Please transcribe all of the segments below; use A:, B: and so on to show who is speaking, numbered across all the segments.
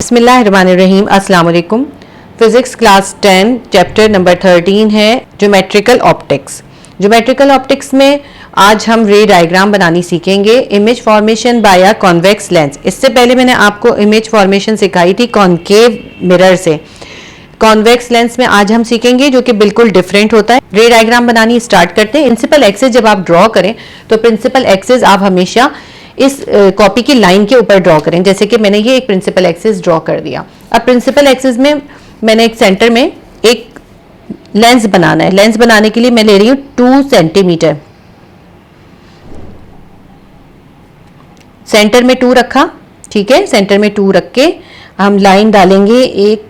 A: बिस्मिल्लाहिर्रहमानिर्रहीम। अस्सलाम वालेकुम। फिज़िक्स क्लास 10 चैप्टर नंबर 13 है ज्योमेट्रिकल ऑप्टिक्स। ज्योमेट्रिकल ऑप्टिक्स में आज हम रे डायग्राम बनानी सीखेंगे। Image formation by a convex lens. इससे पहले मैंने आपको इमेज फॉर्मेशन सिखाई थी कॉनकेव मिरर से। कॉन्वेक्स लेंस में आज हम सीखेंगे जो कि बिल्कुल डिफरेंट होता है। रे डायग्राम बनानी स्टार्ट करते हैं। प्रिंसिपल एक्सिस जब आप ड्रॉ करें तो प्रिंसिपल एक्सिस आप हमेशा इस कॉपी की लाइन के ऊपर ड्रॉ करें। जैसे कि मैंने ये एक प्रिंसिपल एक्सिस ड्रॉ कर दिया। अब प्रिंसिपल एक्सिस में मैंने एक सेंटर में एक लेंस बनाना है। लेंस बनाने के लिए मैं ले रही हूँ 2 सेंटीमीटर। सेंटर में 2 रखा, ठीक है। सेंटर में 2 रख के हम लाइन डालेंगे एक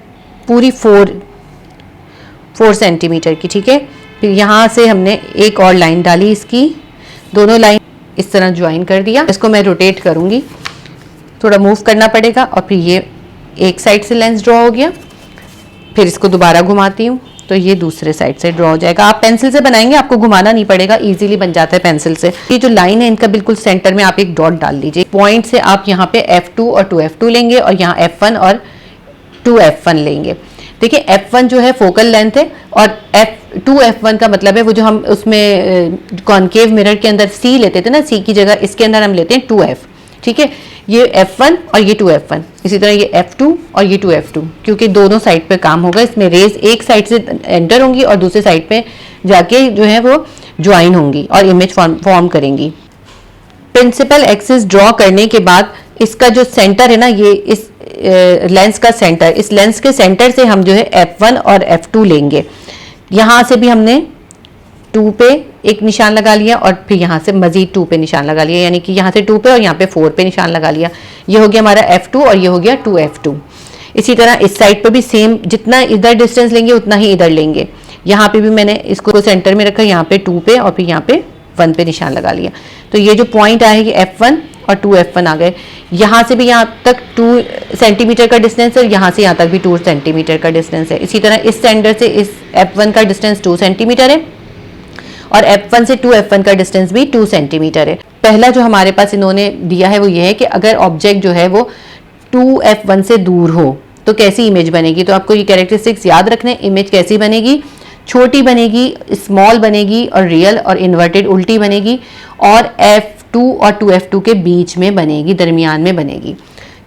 A: पूरी 4 सेंटीमीटर की, ठीक है। फिर यहाँ से हमने एक और लाइन डाली, इसकी दोनों लाइन इस तरह ज्वाइन कर दिया। इसको मैं रोटेट करूंगी, थोड़ा मूव करना पड़ेगा। और फिर ये एक साइड से लेंस ड्रॉ हो गया। फिर इसको दोबारा घुमाती हूँ तो ये दूसरे साइड से ड्रॉ हो जाएगा। आप पेंसिल से बनाएंगे, आपको घुमाना नहीं पड़ेगा, इजीली बन जाता है पेंसिल से। ये जो लाइन है इनका बिल्कुल सेंटर में आप एक डॉट डाल लीजिए। पॉइंट से आप यहाँ पे F2 और 2F2 लेंगे और यहाँ F1 और 2F1 लेंगे। देखिए F1 जो है फोकल लेंथ है और F2F1 का मतलब है वो जो हम उसमें कॉनकेव मिरर के अंदर C लेते थे ना, C की जगह इसके अंदर हम लेते हैं 2F, ठीक है। ये F1 और ये 2F1, इसी तरह ये F2 और ये 2F2, क्योंकि दोनों साइड पे काम होगा। इसमें रेज एक साइड से एंटर होंगी और दूसरे साइड पे जाके जो है वो ज्वाइन होंगी और इमेज फॉर्म करेंगी। प्रिंसिपल एक्सिस ड्रॉ करने के बाद इसका जो सेंटर है ना, ये इस लेंस का सेंटर, इस लेंस के सेंटर से हम जो है F1 और F2 लेंगे। यहाँ से भी हमने 2 पे एक निशान लगा लिया और फिर यहाँ से मजीद 2 पे निशान लगा लिया, यानी कि यहाँ से 2 पे और यहाँ पे 4 पे निशान लगा लिया। ये हो गया हमारा F2 और ये हो गया 2F2। इसी तरह इस साइड पर भी सेम, जितना इधर डिस्टेंस लेंगे उतना ही इधर लेंगे। यहाँ पे भी मैंने इसको सेंटर में रखा, यहाँ पे 2 पे और फिर यहाँ पे 1 पे निशान लगा लिया। तो ये जो पॉइंट आएगी F1 और 2F1 आ गए। यहाँ से भी यहाँ तक 2 सेंटीमीटर का डिस्टेंस है और यहाँ से यहाँ तक भी 2 सेंटीमीटर का डिस्टेंस है। इसी तरह इस सेंटर से इस F1 का डिस्टेंस 2 सेंटीमीटर है और F1 से 2F1 का डिस्टेंस भी 2 सेंटीमीटर है। पहला जो हमारे पास इन्होंने दिया है वो ये है कि अगर ऑब्जेक्ट जो है वो 2F1 से दूर हो तो कैसी इमेज बनेगी। तो आपको ये कैरेक्टरिस्टिक्स याद रखने। इमेज कैसी बनेगी, छोटी बनेगी, स्मॉल बनेगी और रियल और इन्वर्टेड उल्टी बनेगी और F2 और 2F2 के बीच में बनेगी, दरमियान में बनेगी।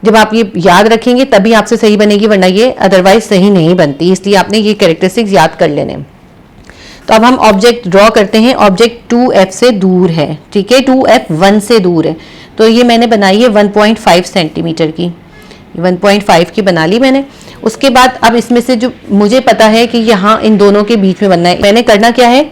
A: जब आप ये याद रखेंगे तभी आपसे सही बनेगी, वरना ये अदरवाइज सही नहीं बनती। इसलिए आपने ये कैरेक्टरिस्टिक्स याद कर लेने। तो अब हम ऑब्जेक्ट ड्रॉ करते हैं। ऑब्जेक्ट 2F से दूर है, ठीक है, 2F1 से दूर है। तो ये मैंने बनाई है 1.5 सेंटीमीटर की, 1.5 की बना ली मैंने। उसके बाद अब इसमें से जो मुझे पता है कि यहाँ इन दोनों के बीच में बनना है, मैंने करना क्या है,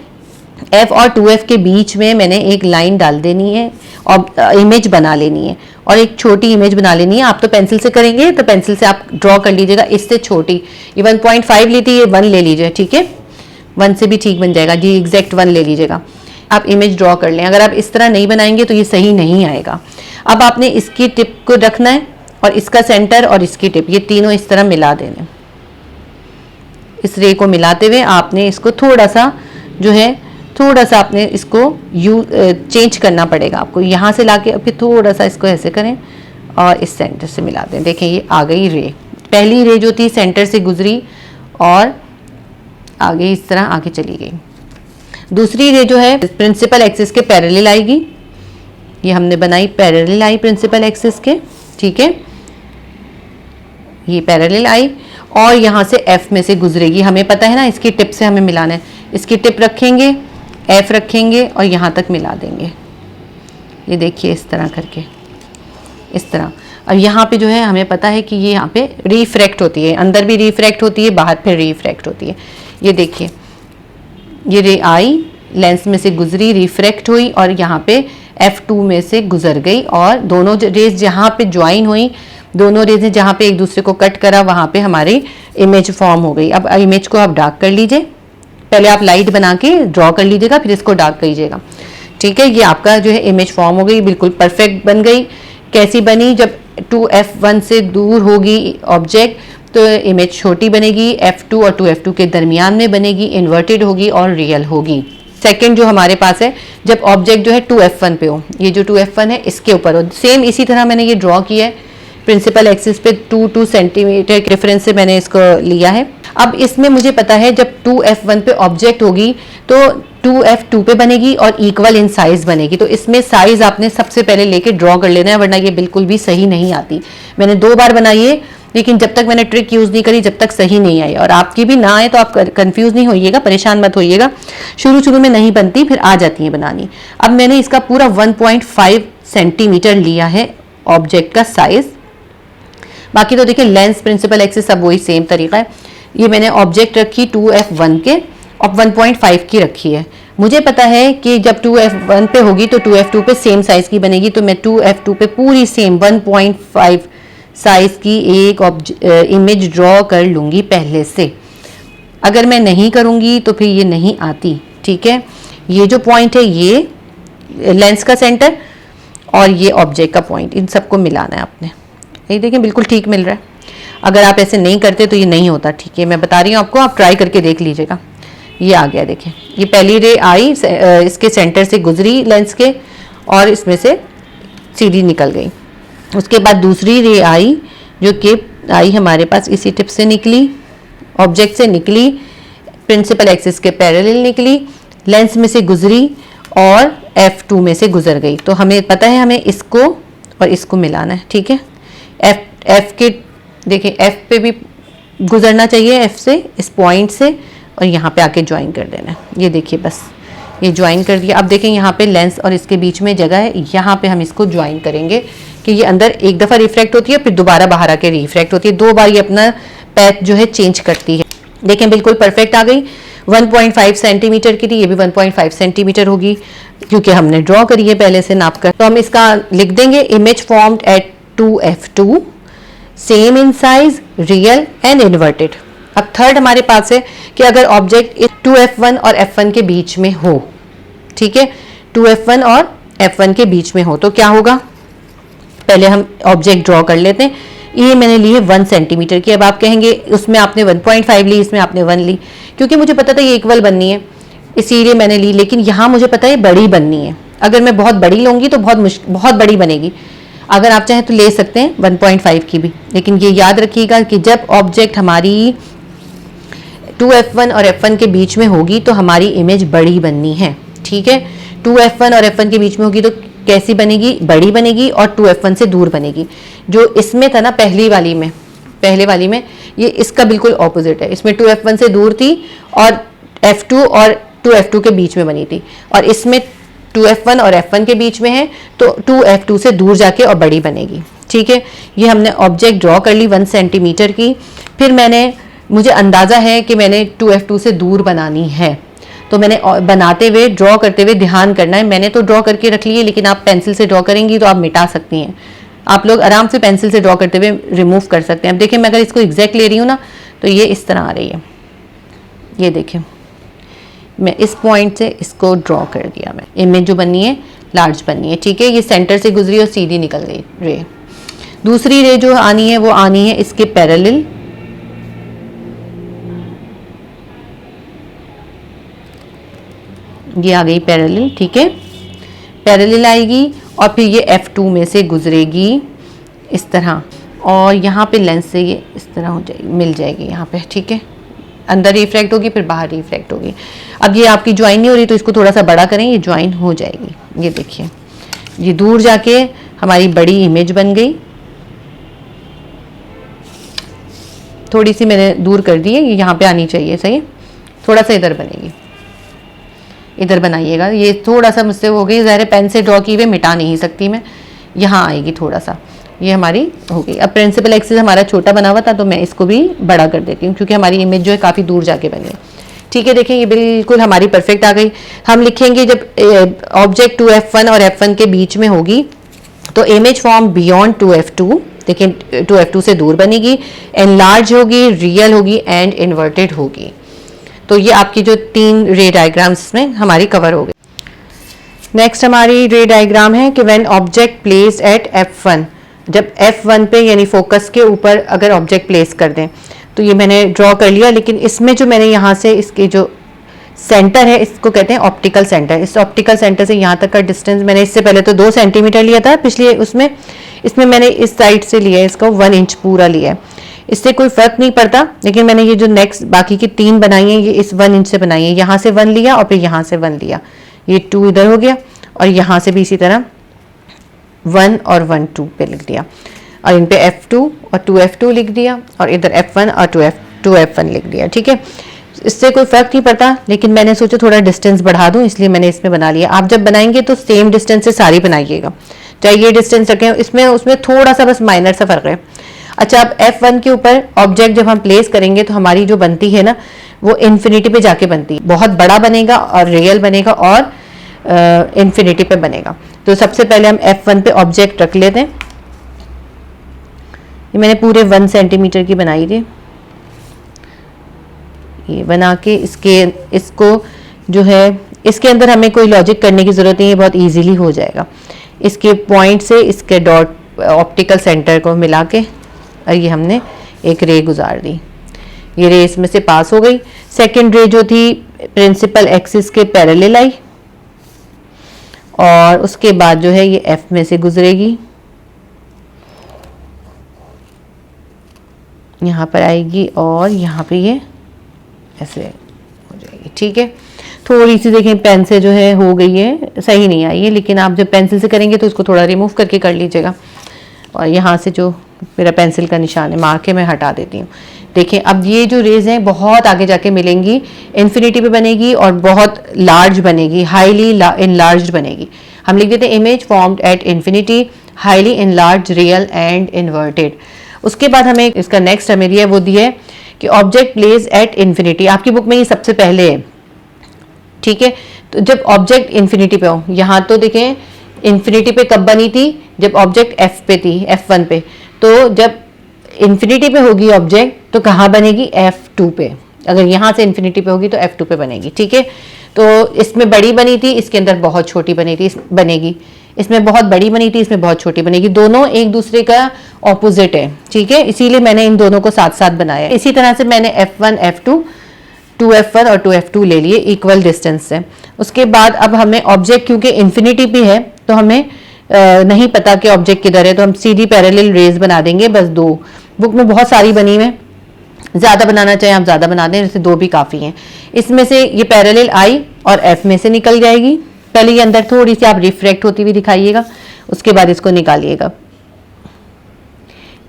A: F और 2F के बीच में मैंने एक लाइन डाल देनी है और इमेज बना लेनी है और एक छोटी इमेज बना लेनी है। आप तो पेंसिल से करेंगे तो पेंसिल से आप ड्रॉ कर लीजिएगा, इससे छोटी। ये 1.5 ली थी, ये 1 ले लीजिए, ठीक है। 1 से भी ठीक बन जाएगा जी, एग्जैक्ट 1 ले लीजिएगा। आप इमेज ड्रॉ कर लें। अगर आप इस तरह नहीं बनाएंगे तो ये सही नहीं आएगा। अब आपने इसकी टिप को रखना है और इसका सेंटर और इसकी टिप, ये तीनों इस तरह मिला देने। इस रे को मिलाते हुए आपने इसको थोड़ा सा जो है, थोड़ा सा आपने इसको चेंज करना पड़ेगा आपको। यहाँ से लाके फिर थोड़ा सा इसको ऐसे करें और इस सेंटर से मिला दें। देखें ये आ गई रे। पहली रे जो थी सेंटर से गुजरी और आगे इस तरह आगे चली गई। दूसरी रे जो है प्रिंसिपल एक्सिस के पैरेलल आएगी। ये हमने बनाई, पैरेलल आई प्रिंसिपल एक्सिस के, ठीक है। ये पैरेलल आई और यहाँ से F में से गुजरेगी। हमें पता है ना, इसकी टिप से हमें मिलाना है। इसकी टिप रखेंगे, F रखेंगे और यहाँ तक मिला देंगे। ये देखिए इस तरह करके, इस तरह। और यहाँ पे जो है हमें पता है कि ये यहाँ पे रिफ्रैक्ट होती है, अंदर भी रिफ्रैक्ट होती है, बाहर फिर रिफ्रैक्ट होती है। ये देखिए ये रे आई, लेंस में से गुजरी, रिफ्रैक्ट हुई और यहाँ पे F2 में से गुजर गई और दोनों रेज जहाँ पे ज्वाइन हुई, दोनों रेज ने जहाँ पे एक दूसरे को कट करा, वहाँ पे हमारी इमेज फॉर्म हो गई। अब इमेज को आप डार्क कर लीजिए। पहले आप लाइट बना के ड्रॉ कर लीजिएगा, फिर इसको डार्क कीजिएगा, ठीक है। ये आपका जो है इमेज फॉर्म हो गई, बिल्कुल परफेक्ट बन गई। कैसी बनी, जब 2F1 से दूर होगी ऑब्जेक्ट तो इमेज छोटी बनेगी, F2 और 2F2 के दरमियान में बनेगी, इन्वर्टेड होगी और रियल होगी। सेकंड जो हमारे पास है, जब ऑब्जेक्ट जो है 2F1 पे हो, ये जो 2F1 है इसके ऊपर हो, सेम इसी तरह मैंने ये ड्रॉ किया है। प्रिंसिपल एक्सिस पे 2 सेंटीमीटर के डिफरेंस से मैंने इसको लिया है। अब इसमें मुझे पता है जब 2F1 पे ऑब्जेक्ट होगी तो 2F2 पे बनेगी और इक्वल इन साइज बनेगी। तो इसमें साइज आपने सबसे पहले लेके ड्रॉ कर लेना है, वरना ये बिल्कुल भी सही नहीं आती। मैंने 2 बार बनाई है, लेकिन जब तक मैंने ट्रिक यूज नहीं करी जब तक सही नहीं आई। और आपकी भी ना आए तो आप कंफ्यूज नहीं होइएगा, परेशान मत होइएगा। शुरू में नहीं बनती, फिर आ जाती है बनानी। अब मैंने इसका पूरा 1.5 सेंटीमीटर लिया है ऑब्जेक्ट का साइज। बाकी तो देखिए लेंस, प्रिंसिपल एक्सिस सब वही सेम तरीका है। ये मैंने ऑब्जेक्ट रखी 2F1 के और 1.5 की रखी है। मुझे पता है कि जब 2F1 पे होगी तो 2F2 पे सेम साइज की बनेगी, तो मैं 2F2 पे पूरी सेम 1.5 साइज की एक इमेज ड्रॉ कर लूँगी पहले से। अगर मैं नहीं करूँगी तो फिर ये नहीं आती, ठीक है। ये जो पॉइंट है ये लेंस का सेंटर और ये ऑब्जेक्ट का पॉइंट, इन सबको मिलाना है आपने। ये देखें बिल्कुल ठीक मिल रहा है। अगर आप ऐसे नहीं करते तो ये नहीं होता, ठीक है। मैं बता रही हूँ आपको, आप ट्राई करके देख लीजिएगा। ये आ गया, देखें ये पहली रे आई, इसके सेंटर से गुजरी लेंस के और इसमें से सीधी निकल गई। उसके बाद दूसरी रे आई जो कि आई हमारे पास इसी टिप से निकली, ऑब्जेक्ट से निकली, प्रिंसिपल एक्सिस के पैरेलल निकली, लेंस में से गुजरी और F2 में से गुजर गई। तो हमें पता है हमें इसको और इसको मिलाना है, ठीक है। F के देखिए F पे भी गुजरना चाहिए, F से, इस पॉइंट से, और यहाँ पे आके ज्वाइन कर देना है। ये देखिए बस ये ज्वाइन कर दिया। अब देखें यहाँ पे लेंस और इसके बीच में जगह है, यहाँ पे हम इसको ज्वाइन करेंगे कि ये अंदर एक दफ़ा रिफ्रैक्ट होती है फिर दोबारा बाहर आके रिफ्रैक्ट होती है। 2 बार ये अपना पैथ जो है चेंज करती है। देखें बिल्कुल परफेक्ट आ गई। 1.5 सेंटीमीटर की थी, ये भी 1.5 सेंटीमीटर होगी क्योंकि हमने ड्रॉ करी है पहले से नाप कर। तो हम इसका लिख देंगे image formed at 2F2 same in size, real and inverted. अब थर्ड हमारे पास है कि अगर ऑब्जेक्ट 2F1 और F1 के बीच में हो, ठीक है, 2F1 और F1 के बीच में हो तो क्या होगा। पहले हम ऑब्जेक्ट ड्रॉ कर लेते हैं। ये मैंने ली है 1 सेंटीमीटर की। अब आप कहेंगे उसमें आपने 1.5 ली, इसमें आपने 1 ली, क्योंकि मुझे पता था ये इक्वल बननी है इसीलिए मैंने ली। लेकिन यहाँ मुझे पता है बड़ी बननी है। अगर मैं बहुत बड़ी लूँगी तो बहुत बड़ी बनेगी। अगर आप चाहें तो ले सकते हैं 1.5 की भी, लेकिन ये याद रखिएगा कि जब ऑब्जेक्ट हमारी 2F1 और F1 के बीच में होगी तो हमारी इमेज बड़ी बननी है, ठीक है। 2F1 और F1 के बीच में होगी तो कैसी बनेगी, बड़ी बनेगी और 2F1 से दूर बनेगी। जो इसमें था ना पहले वाली में ये इसका बिल्कुल ऑपोजिट है। इसमें 2F1 से दूर थी और F2 और 2F2 के बीच में बनी थी, और इसमें 2F1 और F1 के बीच में है तो 2F2 से दूर जाके और बड़ी बनेगी, ठीक है। ये हमने ऑब्जेक्ट ड्रॉ कर ली 1 सेंटीमीटर की। फिर मुझे अंदाज़ा है कि मैंने 2F2 से दूर बनानी है, तो मैंने बनाते हुए ड्रॉ करते हुए ध्यान करना है। मैंने तो ड्रॉ करके रख ली है, लेकिन आप पेंसिल से ड्रॉ करेंगी तो आप मिटा सकती हैं। आप लोग आराम से पेंसिल से ड्रॉ करते हुए रिमूव कर सकते हैं। अब देखिए मैं अगर इसको एग्जैक्ट ले रही हूँ ना तो ये इस तरह आ रही है। ये देखिए मैं इस पॉइंट से इसको ड्रॉ कर दिया। मैं इमेज जो बननी है लार्ज बननी है, ठीक है। ये सेंटर से गुजरी और सीधी निकल गई रे। दूसरी रे जो आनी है वो आनी है इसके पैरेलल, ये आ गई पैरेलल, ठीक है। पैरेलल आएगी और फिर ये F2 में से गुजरेगी इस तरह, और यहाँ पे लेंस से ये इस तरह हो जाएगी, मिल जाएगी यहाँ पे, ठीक है। अंदर रिफ्रैक्ट होगी फिर बाहर रिफ्रैक्ट होगी। अब ये आपकी ज्वाइन नहीं हो रही तो इसको थोड़ा सा बड़ा करें, ये ज्वाइन हो जाएगी। ये देखिए ये दूर जाके हमारी बड़ी इमेज बन गई। थोड़ी सी मैंने दूर कर दी है, ये यहाँ पे आनी चाहिए, सही है। थोड़ा सा इधर बनेगी, इधर बनाइएगा। ये थोड़ा सा मुझसे हो गई, ज़ाहिर पेन से ड्रॉ की हुए मिटा नहीं सकती मैं। यहाँ आएगी थोड़ा सा, ये हमारी हो गई। अब प्रिंसिपल एक्सिस हमारा छोटा बना हुआ था तो मैं इसको भी बड़ा कर देती हूँ क्योंकि हमारी इमेज जो है काफ़ी दूर जाके बनी, ठीक है। देखिए ये बिल्कुल हमारी परफेक्ट आ गई। हम लिखेंगे जब ऑब्जेक्ट 2F1 और F1 के बीच में होगी तो इमेज फॉर्म बियॉन्ड 2F2, देखिए 2F2 से दूर बनेगी, एनलार्ज होगी, रियल होगी एंड इन्वर्टेड होगी। तो ये आपकी जो 3 रे डायग्राम्स में हमारी कवर हो गई। नेक्स्ट हमारी रे डायग्राम है कि when object place at F1, जब F1 पे यानी फोकस के ऊपर अगर ऑब्जेक्ट प्लेस कर दें, तो ये मैंने ड्रॉ कर लिया। लेकिन इसमें जो मैंने यहाँ से इसके जो सेंटर है, इसको कहते हैं ऑप्टिकल सेंटर। इस ऑप्टिकल सेंटर से यहाँ तक का डिस्टेंस मैंने इससे पहले तो 2 सेंटीमीटर लिया था पिछले उसमें, इसमें मैंने इस साइड से लिया है इसको 1 इंच पूरा लिया है। इससे कोई फर्क नहीं पड़ता, लेकिन मैंने ये जो नेक्स्ट बाकी की 3 बनाई हैं ये इस 1 इंच से बनाई है। यहाँ से 1 लिया और फिर यहाँ से 1 लिया, ये 2 इधर हो गया और यहाँ से भी इसी तरह 1 और 1 2 पे लिख दिया और इन पे F2 और 2F2 लिख दिया और इधर F1 और 2F1 लिख दिया। ठीक है, इससे कोई फर्क नहीं पड़ता, लेकिन मैंने सोचा थोड़ा डिस्टेंस बढ़ा दूं इसलिए मैंने इसमें बना लिया। आप जब बनाएंगे तो सेम डिस्टेंस से सारी बनाइएगा, चाहे ये डिस्टेंस रखें, इसमें उसमें थोड़ा सा बस माइनर सा फर्क है। अच्छा, अब F1 के ऊपर ऑब्जेक्ट जब हम प्लेस करेंगे तो हमारी जो बनती है ना वो इन्फिनिटी पे जाके बनती है, बहुत बड़ा बनेगा और रियल बनेगा और इन्फिनिटी पे बनेगा। तो सबसे पहले हम F1 पे ऑब्जेक्ट रख लेते हैं। ये मैंने पूरे 1 सेंटीमीटर की बनाई थी, ये बना के इसको जो है इसके अंदर हमें कोई लॉजिक करने की जरूरत नहीं है, बहुत इजीली हो जाएगा। इसके पॉइंट से इसके डॉट ऑप्टिकल सेंटर को मिला के और ये हमने एक रे गुजार दी, ये रे इसमें से पास हो गई। सेकंड रे जो थी प्रिंसिपल एक्सिस के पैरेलल आई और उसके बाद जो है ये F में से गुजरेगी, यहाँ पर आएगी और यहाँ पे ये ऐसे हो जाएगी। ठीक है, थोड़ी सी देखें पेन से जो है हो गई है, सही नहीं आई है, लेकिन आप जब पेंसिल से करेंगे तो उसको थोड़ा रिमूव करके कर लीजिएगा। और यहाँ से जो मेरा पेंसिल का निशान है मार के मैं हटा देती हूँ। देखें अब ये जो रेज हैं बहुत आगे जाके मिलेंगी, इन्फिनिटी पे बनेगी और बहुत लार्ज बनेगी, हाईली इनलार्ज्ड बनेगी। हम लिख देते हैं image formed at infinity, highly enlarged, real and inverted. उसके बाद हमें इसका नेक्स्ट हमें दिया है, वो दिया है कि ऑब्जेक्ट प्लेस एट इन्फिनिटी। आपकी बुक में ये सबसे पहले है। ठीक है, तो जब ऑब्जेक्ट इन्फिनिटी पे हो, यहाँ तो देखें इन्फिनिटी पे कब बनी थी, जब ऑब्जेक्ट F पे थी, F1 पे। तो जब इन्फिनिटी पे होगी ऑब्जेक्ट तो कहाँ बनेगी, F2 पे। अगर यहाँ से इन्फिनिटी पे होगी तो F2 पे बनेगी। ठीक है, तो इसमें बड़ी बनी थी, इसके अंदर बहुत छोटी बनी थी, बनेगी। इसमें बहुत बड़ी बनी थी, इसमें बहुत छोटी बनेगी, दोनों एक दूसरे का ऑपोजिट है। ठीक है, इसीलिए मैंने इन दोनों को साथ साथ बनाया। इसी तरह से मैंने F1 F2 2F1 और 2F2 ले लिए इक्वल डिस्टेंस से। उसके बाद अब हमें ऑब्जेक्ट क्योंकि इन्फिनिटी पे है तो हमें नहीं पता कि ऑब्जेक्ट किधर है, तो हम सीधी पैरेलल रेज बना देंगे, बस 2। बुक में बहुत सारी बनी हुई, ज़्यादा बनाना चाहे आप ज़्यादा बना दें, जैसे 2 भी काफ़ी हैं। इसमें से ये पैरेलल आई और F में से निकल जाएगी। पहले ये अंदर थोड़ी सी आप रिफ्रैक्ट होती हुई दिखाइएगा, उसके बाद इसको निकालिएगा।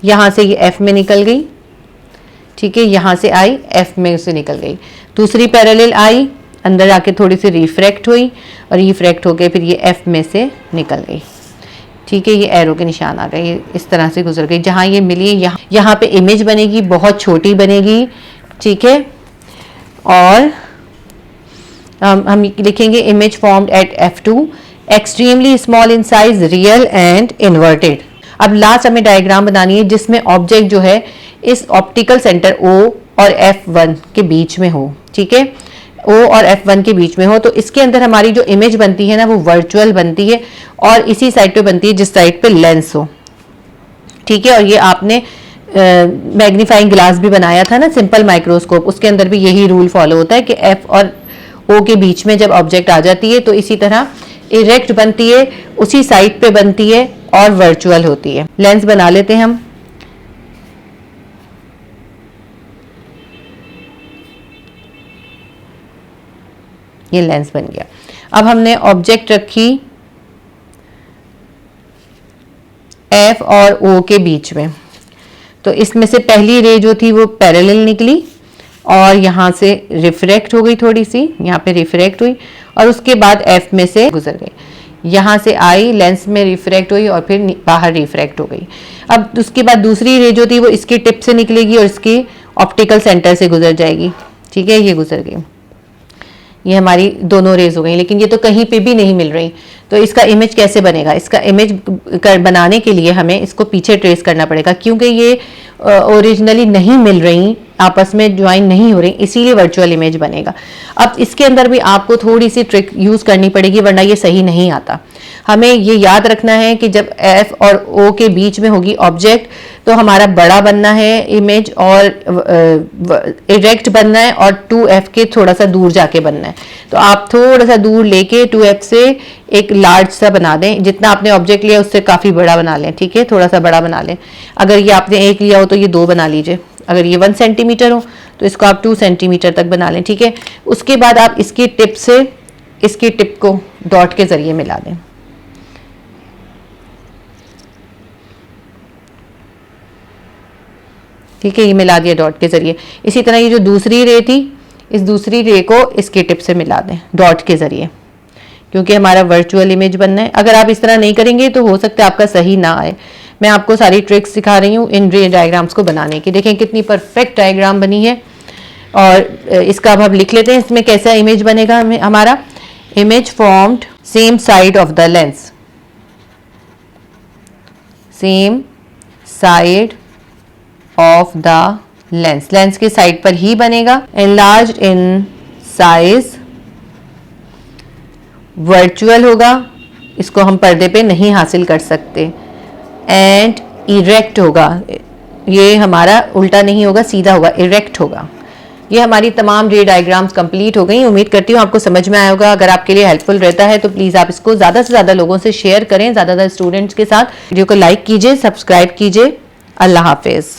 A: यहाँ से ये F में निकल गई। ठीक है, यहाँ से आई F में से निकल गई। दूसरी पैरेलल आई अंदर आके थोड़ी सी रिफ्रैक्ट हुई और रिफ्रैक्ट होके फिर ये F में से निकल गई। ठीक है, ये एरो के निशान आ गए, ये इस तरह से गुजर गई। जहाँ ये मिली यहाँ पे इमेज बनेगी, बहुत छोटी बनेगी। ठीक है, और हम लिखेंगे image formed at F2, extremely small in size, real and inverted. अब लास्ट हमें डायग्राम बनानी है जिसमें ऑब्जेक्ट जो है इस ऑप्टिकल सेंटर O और F1 के बीच में हो। ठीक है, O और F1 के बीच में हो, तो इसके अंदर हमारी जो इमेज बनती है ना वो वर्चुअल बनती है और इसी साइड पे बनती है जिस साइड पे लेंस हो। ठीक है, और ये आपने मैग्नीफाइंग ग्लास भी बनाया था ना, सिंपल माइक्रोस्कोप, उसके अंदर भी यही रूल फॉलो होता है कि F और O के बीच में जब ऑब्जेक्ट आ जाती है तो इसी तरह इरेक्ट बनती है, उसी साइड पे बनती है और वर्चुअल होती है। लेंस बना लेते हैं हम। ये लेंस बन गया। अब हमने ऑब्जेक्ट रखी F और O के बीच में, तो इसमें से पहली रे जो थी वो पैरेलल निकली और यहाँ से रिफ्रैक्ट हो गई, थोड़ी सी यहाँ पे रिफ्रैक्ट हुई और उसके बाद F में से गुजर गई। यहाँ से आई लेंस में रिफ्रैक्ट हुई और फिर बाहर रिफ्रैक्ट हो गई। अब उसके बाद दूसरी रे जो थी वो इसकी टिप से निकलेगी और इसकी ऑप्टिकल सेंटर से गुजर जाएगी। ठीक है, ये गुजर गई। ये हमारी दोनों रेज हो गई, लेकिन ये तो कहीं पे भी नहीं मिल रही, तो इसका इमेज कैसे बनेगा? इसका इमेज बनाने के लिए हमें इसको पीछे ट्रेस करना पड़ेगा, क्योंकि ये ओरिजिनली नहीं मिल रही, आपस में ज्वाइन नहीं हो रही, इसीलिए वर्चुअल इमेज बनेगा। अब इसके अंदर भी आपको थोड़ी सी ट्रिक यूज करनी पड़ेगी, वरना ये सही नहीं आता। हमें ये याद रखना है कि जब F और O के बीच में होगी ऑब्जेक्ट तो हमारा बड़ा बनना है इमेज और इरेक्ट बनना है और 2F के थोड़ा सा दूर जाके बनना है। तो आप थोड़ा सा दूर लेके 2F से एक लार्ज सा बना दें, जितना आपने ऑब्जेक्ट लिया उससे काफ़ी बड़ा बना लें, ठीक है, थोड़ा सा बड़ा बना लें। अगर ये आपने 1 लिया हो तो ये 2 बना लीजिए, अगर ये 1 सेंटीमीटर हो तो इसको आप 2 सेंटीमीटर तक बना लें, ठीक है। उसके बाद आप इसकी टिप से इसकी टिप को डॉट के ज़रिए मिला दें, ठीक है, ये मिला दिया डॉट के ज़रिए। इसी तरह ये जो दूसरी रे थी, इस दूसरी रे को इसकी टिप से मिला दें डॉट के ज़रिए, क्योंकि हमारा वर्चुअल इमेज बनना है। अगर आप इस तरह नहीं करेंगे तो हो सकता है आपका सही ना आए। मैं आपको सारी ट्रिक्स सिखा रही हूँ इन रे डायग्राम्स को बनाने की। देखें कितनी परफेक्ट डायग्राम बनी है। और इसका अब हम लिख लेते हैं, इसमें कैसा इमेज बनेगा हमारा। Image formed same side of the lens, same side of the lens, lens की साइड पर ही बनेगा। एनलार्ज्ड इन साइज, वर्चुअल होगा, इसको हम पर्दे पे नहीं हासिल कर सकते। एंड इरेक्ट होगा, ये हमारा उल्टा नहीं होगा, सीधा होगा, इरेक्ट होगा। ये हमारी तमाम रे डायग्राम्स कंप्लीट हो गई। उम्मीद करती हूँ आपको समझ में आया होगा। अगर आपके लिए हेल्पफुल रहता है तो प्लीज़ आप इसको ज़्यादा से ज़्यादा लोगों से शेयर करें, ज़्यादा स्टूडेंट्स के साथ। वीडियो को लाइक कीजिए, सब्सक्राइब कीजिए। अल्लाह हाफिज़।